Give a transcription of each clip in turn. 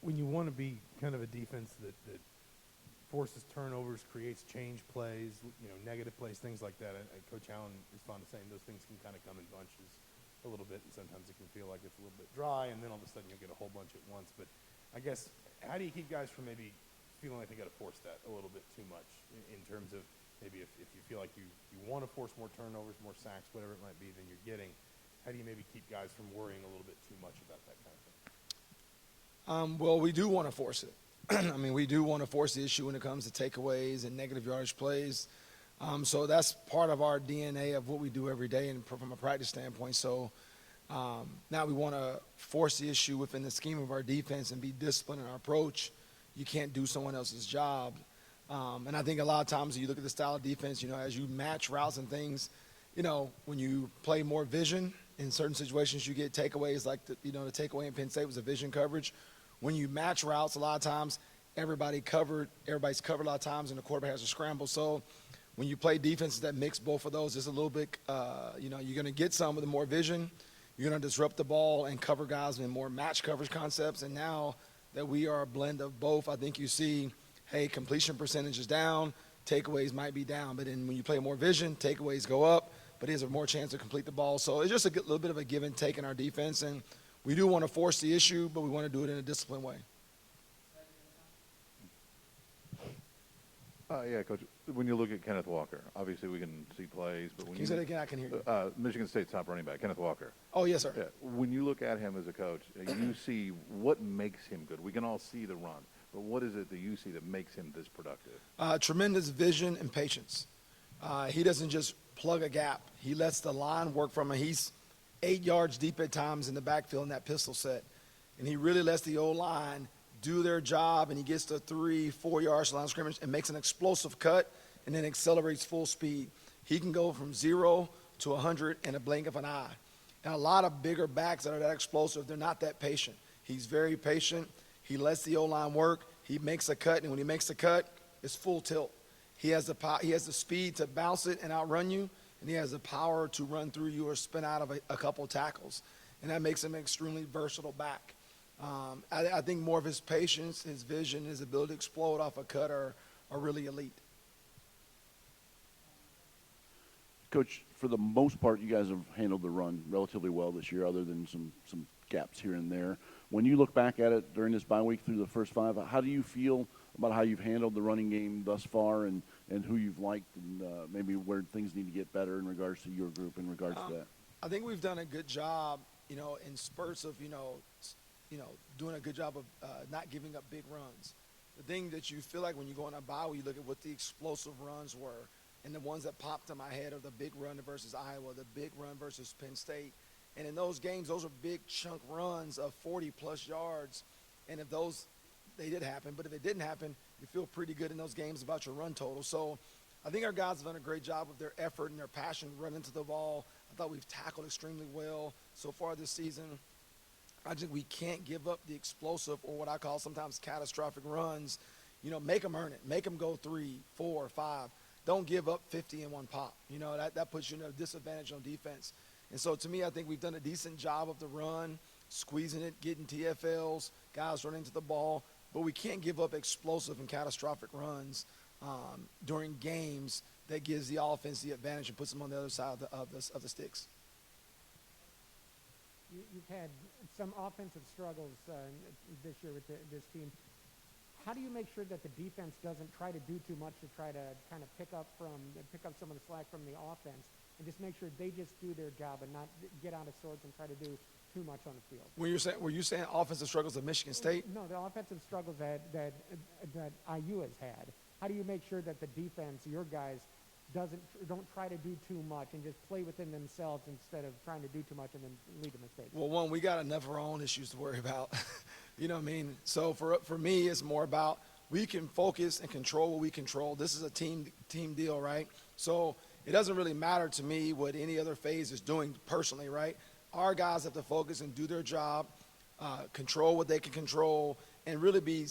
when you want to be kind of a defense that forces turnovers, creates change plays, negative plays, things like that. Coach Allen is fond of saying those things can kind of come in bunches a little bit, and sometimes it can feel like it's a little bit dry, and then all of a sudden you'll get a whole bunch at once. But I guess, how do you keep guys from maybe feeling like they got to force that a little bit too much in terms of maybe if you feel like you want to force more turnovers, more sacks, whatever it might be, than you're getting, how do you maybe keep guys from worrying a little bit too much about that kind of thing? Well, we do want to force it. I mean, we do want to force the issue when it comes to takeaways and negative yardage plays. So that's part of our DNA of what we do every day and from a practice standpoint. So now we want to force the issue within the scheme of our defense and be disciplined in our approach. You can't do someone else's job. And I think a lot of times you look at the style of defense, as you match routes and things, when you play more vision, in certain situations you get takeaways like the takeaway in Penn State was a vision coverage. When you match routes, a lot of times everybody's covered a lot of times, and the quarterback has to scramble. So when you play defenses that mix both of those, it's a little bit, you're going to get some with the more vision. You're going to disrupt the ball and cover guys in more match coverage concepts. And now that we are a blend of both, I think you see, hey, completion percentage is down, takeaways might be down. But then when you play more vision, takeaways go up, but he has a more chance to complete the ball. So it's just a little bit of a give and take in our defense. And we do want to force the issue, but we want to do it in a disciplined way. Yeah, Coach, when you look at Kenneth Walker, obviously we can see plays, but when Can you say that again? I can hear you. Michigan State's top running back, Kenneth Walker. Oh, yes, sir. Yeah, when you look at him as a coach, you see what makes him good. We can all see the run, but what is it that you see that makes him this productive? Tremendous vision and patience. He doesn't just plug a gap. He lets the line work from him. He's 8 yards deep at times in the backfield in that pistol set, and he really lets the O-line do their job, and he gets to 3-4 yards to line of scrimmage and makes an explosive cut and then accelerates full speed. He can go from 0 to 100 in a blink of an eye. And a lot of bigger backs that are that explosive, they're not that patient. He's very patient. He lets the O-line work. He makes a cut, and when he makes the cut, it's full tilt. He has the speed to bounce it and outrun you, and he has the power to run through you or spin out of a couple tackles. And that makes him an extremely versatile back. I think more of his patience, his vision, his ability to explode off a cut are really elite. Coach, for the most part, you guys have handled the run relatively well this year, other than some gaps here and there. When you look back at it during this bye week through the first 5, how do you feel about how you've handled the running game thus far and who you've liked and maybe where things need to get better in regards to your group in regards to that? I think we've done a good job, in spurts of, doing a good job of not giving up big runs. The thing that you feel like when you go on a bye, you look at what the explosive runs were, and the ones that popped in my head are the big run versus Iowa, the big run versus Penn State. And in those games, those are big chunk runs of 40-plus yards. And if they did happen, but if it didn't happen, you feel pretty good in those games about your run total. So I think our guys have done a great job with their effort and their passion running to the ball. I thought we've tackled extremely well so far this season. I think we can't give up the explosive or what I call sometimes catastrophic runs. Make them earn it. Make them go 3, 4, 5. Don't give up 50 in one pop. That puts you in a disadvantage on defense. And so to me, I think we've done a decent job of the run, squeezing it, getting TFLs, guys running to the ball. But we can't give up explosive and catastrophic runs during games that gives the offense the advantage and puts them on the other side of the sticks. You've had some offensive struggles this year with this team. How do you make sure that the defense doesn't try to do too much to try to kind of pick up some of the slack from the offense, and just make sure they just do their job and not get out of sorts and try to do too much on the field? Were you saying offensive struggles of Michigan State? No, the offensive struggles that IU has had. How do you make sure that the defense, your guys, don't try to do too much and just play within themselves instead of trying to do too much and then lead to mistakes? Well, one, we got enough of our own issues to worry about. You know what I mean? So for me, it's more about we can focus and control what we control. This is a team deal, right? So it doesn't really matter to me what any other phase is doing personally, right? Our guys have to focus and do their job, control what they can control, and really be,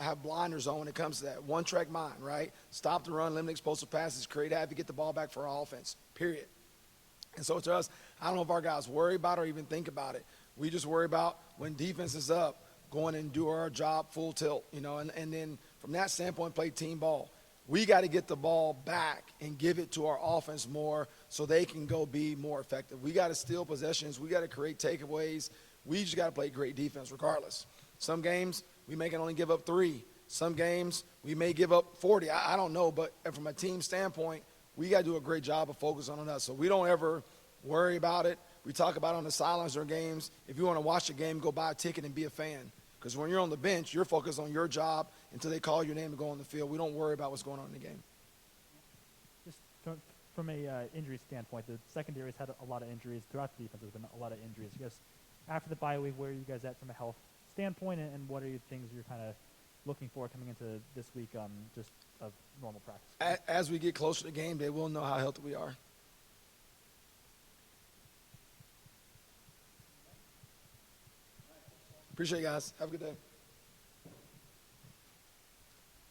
have blinders on when it comes to that. One-track mind, right? Stop the run, limit explosive passes, create havoc, get the ball back for our offense, period. And so to us, I don't know if our guys worry about it or even think about it. We just worry about when defense is up, go in and do our job full tilt, and then from that standpoint, play team ball. We got to get the ball back and give it to our offense more so they can go be more effective. We got to steal possessions. We got to create takeaways. We just got to play great defense regardless. Some games we may can only give up 3. Some games we may give up 40. I don't know, but from a team standpoint, we got to do a great job of focusing on us. So we don't ever worry about it. We talk about it on the sidelines during games. If you want to watch a game, go buy a ticket and be a fan. Because when you're on the bench, you're focused on your job until they call your name to go on the field. We don't worry about what's going on in the game. Just from a injury standpoint, the secondary has had a lot of injuries. Throughout the defense, there's been a lot of injuries. I guess after the bye week, where are you guys at from a health standpoint, and what are your things you're kind of looking for coming into this week, just of normal practice? As we get closer to the game, they will know how healthy we are. Appreciate it, guys. Have a good day.